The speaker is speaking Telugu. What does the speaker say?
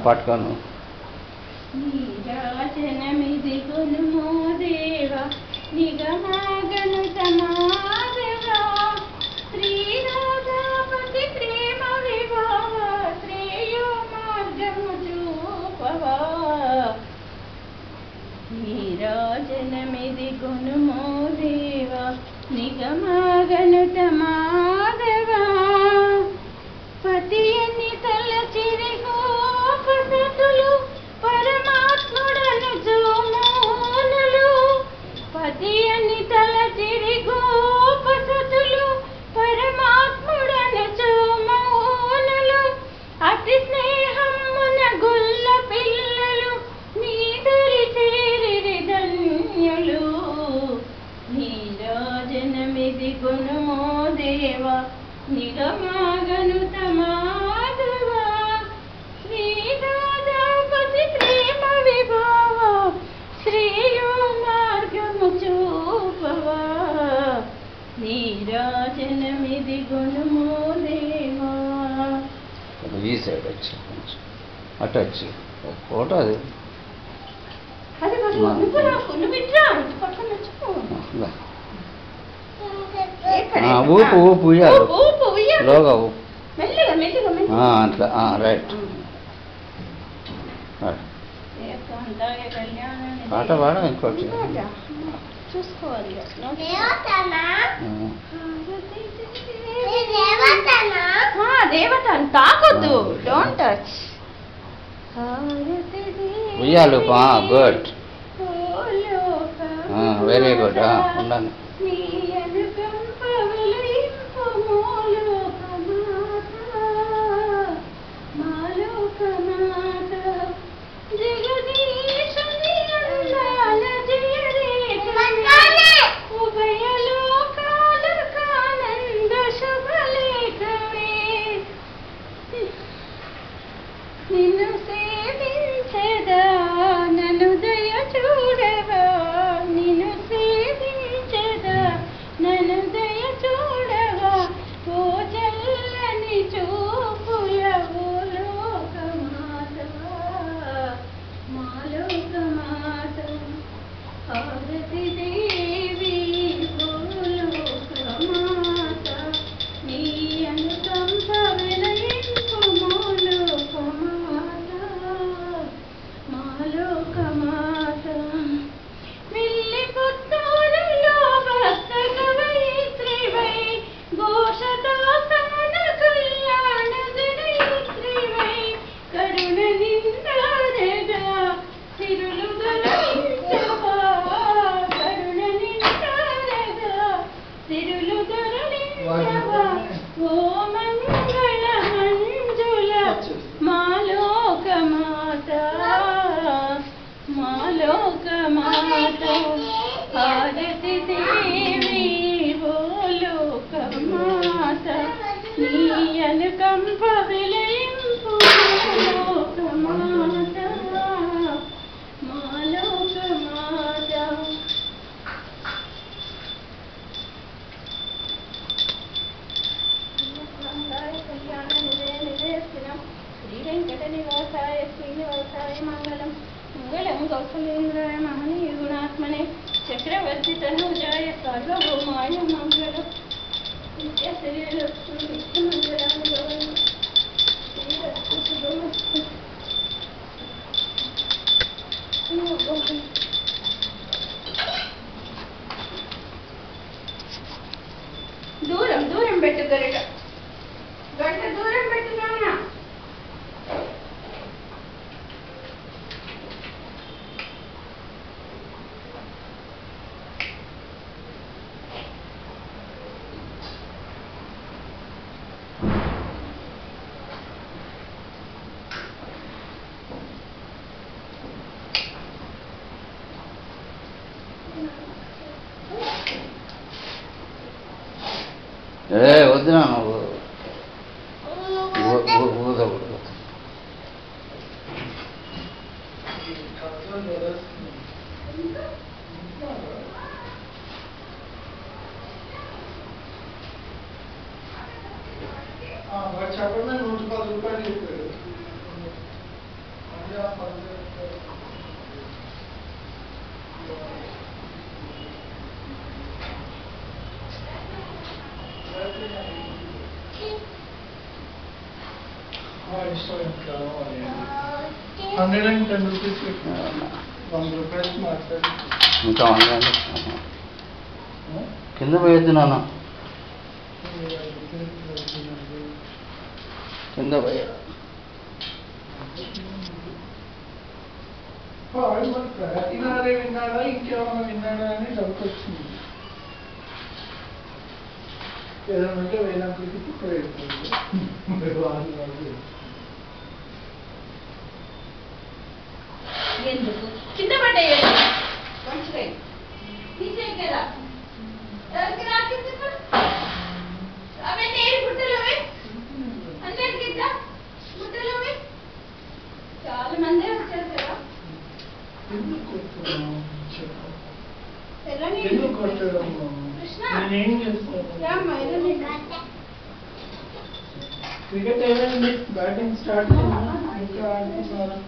పట్టుకోను. నీరాజనమిది గుణమో దేవా నిగమాగను సమాదేవా శ్రీరాధాపతి ప్రేమ విభావ శ్రేయో మార్గము చూపవా నీరాజనమిది గుణమో దేవా నిగమాగను సమాదేవా పతి అని తలచిరి గోపసతులు పరమాత్ముడను జోమోనులు పతి అని తలచిరి గోపసతులు పరమాత్ముడను జోమోనులు అతి స్నేహమున గుల్ల పిల్లలు నీదరి చేరి ధన్యులు నీరాజనమిది గుణమో దేవా నిగమాగను తమాధవా శ్రీరాధాపతి ప్రేమ విభావ శ్రేయో మార్గము చూపవా నీరాజనమిది గుణమో దేవా. ఈ సైడ్ వచ్చి అటు వచ్చి ఫోటో అది ఊపు ఊపు ఉయ్యాలి లోగా ఊపు అట్లా రైట్. పాట పాడ ఇంకోటి చూసుకోవాలి. దేవత తాకొద్దు, డోంట్ టచ్. ఉయ్యాలు గుడ్, వెరీ గుడ్. ఉండండి. నిన్ను సేవించదా నన్ను దయ చూడవా నిన్ను సేవించదా నన్ను దయ చూడవా ఓ చల్లని చూపుల ఓ లోకమాత మా లోకమాత పార్వతీ దేవి ఓ లోకమాత నీ అనుకంప వినయింపు మాలోకమాత మిల్లి పుత్తూరులో భక్త కవయిత్రివై ఘోషదాసన కళ్యాణ జనయిత్రివై కరుణ నిందారగా సిరులు దొరలించవా కరుణ నిందారగా సిరులు దొరలించవా ఓ మంగళ మంజుల మాలోకమాత మాలోకమాత హారతి దేవి ఓ లోకమాత నీ అనుకంప విలయింపు లోకమాత మాలోకమాత. కళ్యాణ నివేశనం శ్రీ వెంకట నివాసాయ శ్రీనివాసాయ మంగళం మంగళం కౌసలేంద్రాయ మహనీయ గుణాత్మనే చక్రవర్తి తనూజాయ సార్వభౌమాయ మంగళం నిత్యశ్రీలక్ష్మి విష్ణుమంగళాన్ని భవను శ్రీరస్తు శుభమస్తు. దూరం దూరం పెట్టు గరిట గంట దూరం పెట్టుకున్నా. వద్దునా నువ్వు ఊదకూడదు. చెప్పండి, 110 రూపాయలు చెప్పాడు. 110 rupees. 1 rupees మాట్లాడి ఇంకా ఉందండి. కింద పోయొద్దు నాన్న, కింద పోయ. ఇలానే విన్నాడా ఇంకేమైనా విన్నాడా అని డౌట్ వచ్చింది. ఏదైనా ఉంటే వేయినప్పటికీ ఎందుకు కింద పడ్డాయండి మంచిగా తీసేయి కదా ఎవరికి రాకింది ఇప్పుడు అవన్నీ ఏడు గుట్టలు అందరికి ఇద్దా గుట్టలు చాలా మంది వచ్చారు కదా. ఎందుకు కొట్టడము? నేనేం చేస్తాను? క్రికెట్ ఏమైంది? బ్యాటింగ్ స్టార్ట్ ఇంకా ఆడుతున్నారు.